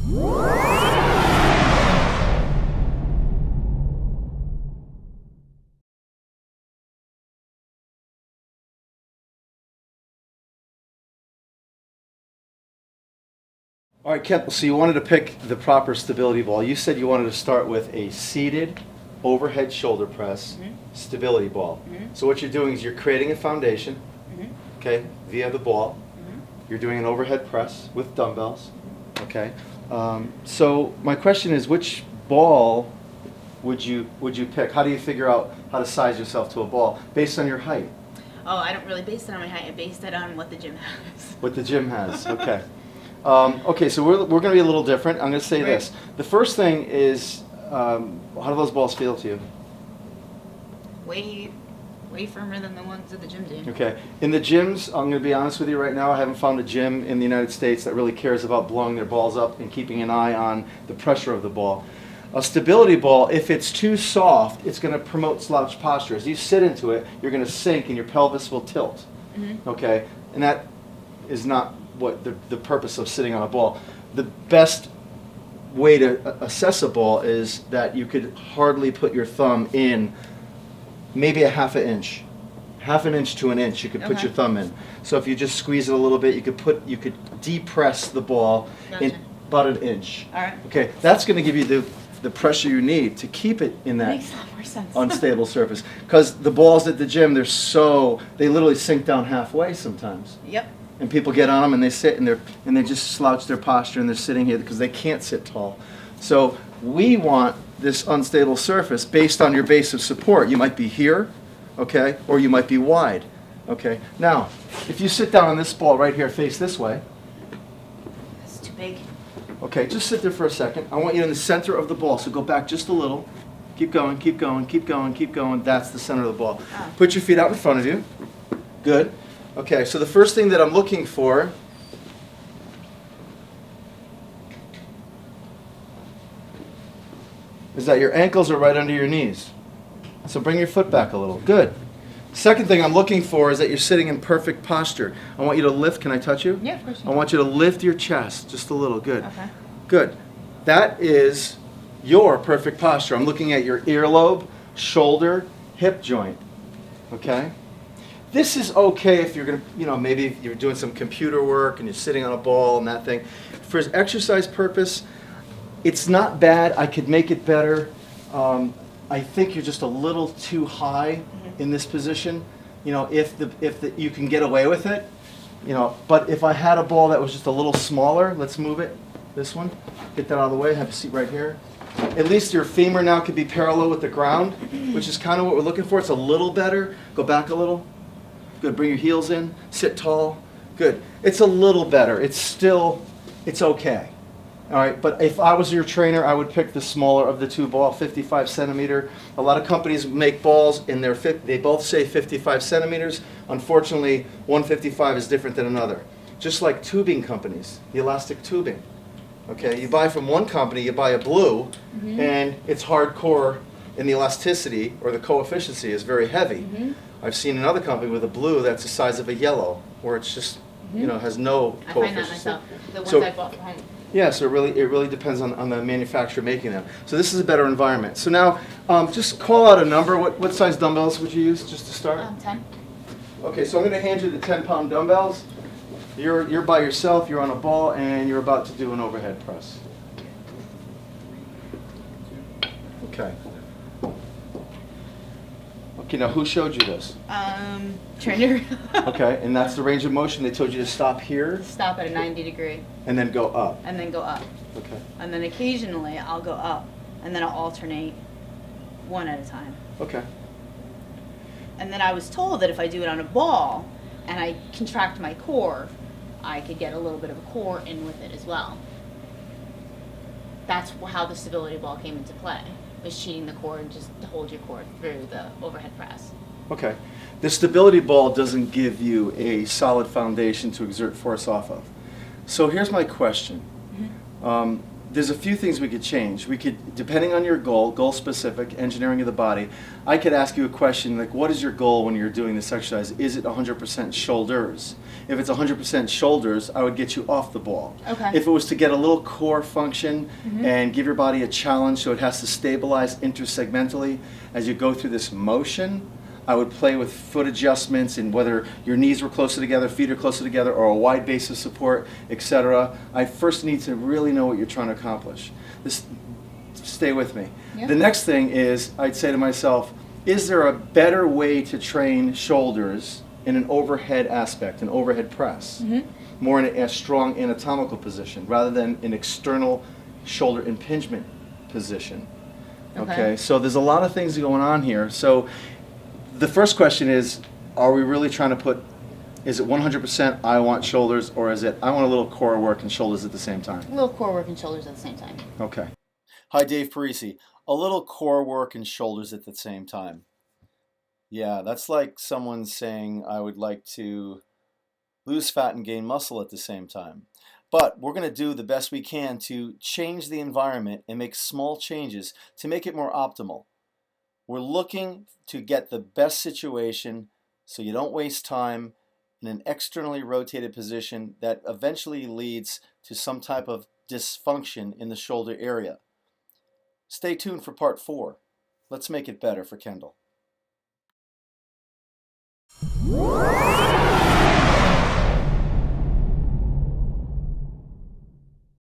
All right, Kent, so you wanted to pick the proper stability ball. You said you wanted to start with a seated overhead shoulder press stability ball. So what you're doing is you're creating a foundation, okay, via the ball. You're doing an overhead press with dumbbells, okay. So my question is, which ball would you pick? How do you figure out how to size yourself to a ball based on your height? Oh, I don't really base it on my height. I based it on what the gym has. What the gym has, okay. Okay, so we're going to be a little different. I'm going to say this. The first thing is, how do those balls feel to you? Way firmer than the ones at the gym do. Okay. In the gyms, I'm going to be honest with you right now, I haven't found a gym in the United States that really cares about blowing their balls up and keeping an eye on the pressure of the ball. A stability ball, if it's too soft, it's going to promote slouch posture. As you sit into it, you're going to sink and your pelvis will tilt. Okay? And that is not what the purpose of sitting on a ball. The best way to assess a ball is that you could hardly put your thumb in, maybe a half an inch to an inch. You could put your thumb in. So if you just squeeze it a little bit, you could depress the ball in about an inch. All right. Okay, that's going to give you the pressure you need to keep it in that Makes a lot more sense. unstable surface. Because the balls at the gym, they literally sink down halfway sometimes. Yep. And people get on them and they sit and they just slouch their posture and they're sitting here because they can't sit tall. So we want this unstable surface based on your base of support. You might be here, okay, or you might be wide, okay. Now, if you sit down on this ball right here, face this way. That's too big. Okay, just sit there for a second. I want you in the center of the ball, so go back just a little. Keep going, keep going, keep going, keep going. That's the center of the ball. Put your feet out in front of you. Good. Okay, so the first thing that I'm looking for is that your ankles are right under your knees. So bring your foot back a little. Good. Second thing I'm looking for is that you're sitting in perfect posture. I want you to lift. Can I touch you? Yeah, of course. I want you to lift your chest just a little. Good. Okay. Good. That is your perfect posture. I'm looking at your earlobe, shoulder, hip joint. Okay? This is okay if you're going to, maybe you're doing some computer work and you're sitting on a ball and that thing. For exercise purpose, it's not bad. I could make it better. I think you're just a little too high in this position. If you can get away with it, but if I had a ball that was just a little smaller, let's move it. This one, get that out of the way. Have a seat right here. At least your femur now could be parallel with the ground, which is kind of what we're looking for. It's a little better. Go back a little. Good. Bring your heels in. Sit tall. Good. It's a little better. It's okay. All right. But if I was your trainer, I would pick the smaller of the two ball, 55 centimeter. A lot of companies make balls and they both say 55 centimeters. Unfortunately, 155 is different than another. Just like tubing companies, the elastic tubing. Okay. You buy from one company, you buy a blue, and it's hardcore, and the elasticity or the coefficient is very heavy. I've seen another company with a blue that's the size of a yellow, where it's just, has no I find that coefficient. myself. The ones So- I bought from home. Yeah, so it really depends on the manufacturer making them. So this is a better environment. So now, just call out a number. What size dumbbells would you use just to start? 10. Okay, so I'm going to hand you the 10-pound dumbbells. You're by yourself. You're on a ball, and you're about to do an overhead press. Okay. Okay, now who showed you this? Trainer. Okay, and that's the range of motion. They told you to stop here Stop at a 90 degree and then go up. and then go up. Okay. And then occasionally I'll go up and then I'll alternate one at a time. Okay. And then I was told that if I do it on a ball and I contract my core, I could get a little bit of a core in with it as well. That's how the stability ball came into play, was cheating the core and just to hold your core through the overhead press. Okay. The stability ball doesn't give you a solid foundation to exert force off of. So here's my question. there's a few things we could change. We could, depending on your goal specific, engineering of the body, I could ask you a question like, what is your goal when you're doing this exercise? Is it 100% shoulders? If it's 100% shoulders, I would get you off the ball. Okay. If it was to get a little core function and give your body a challenge so it has to stabilize intersegmentally as you go through this motion, I would play with foot adjustments and whether your knees were closer together, feet are closer together, or a wide base of support, etc. I first need to really know what you're trying to accomplish. Stay with me. Yeah. The next thing is I'd say to myself, is there a better way to train shoulders in an overhead aspect, an overhead press? More in a strong anatomical position rather than an external shoulder impingement position. Okay, so there's a lot of things going on here. So the first question is, are we really trying to put, is it 100% I want shoulders, or is it I want a little core work and shoulders at the same time? A little core work and shoulders at the same time. Okay. Hi, Dave Parisi. A little core work and shoulders at the same time. Yeah, that's like someone saying I would like to lose fat and gain muscle at the same time. But we're going to do the best we can to change the environment and make small changes to make it more optimal. We're looking to get the best situation so you don't waste time in an externally rotated position that eventually leads to some type of dysfunction in the shoulder area. Stay tuned for part 4. Let's make it better for Kendall.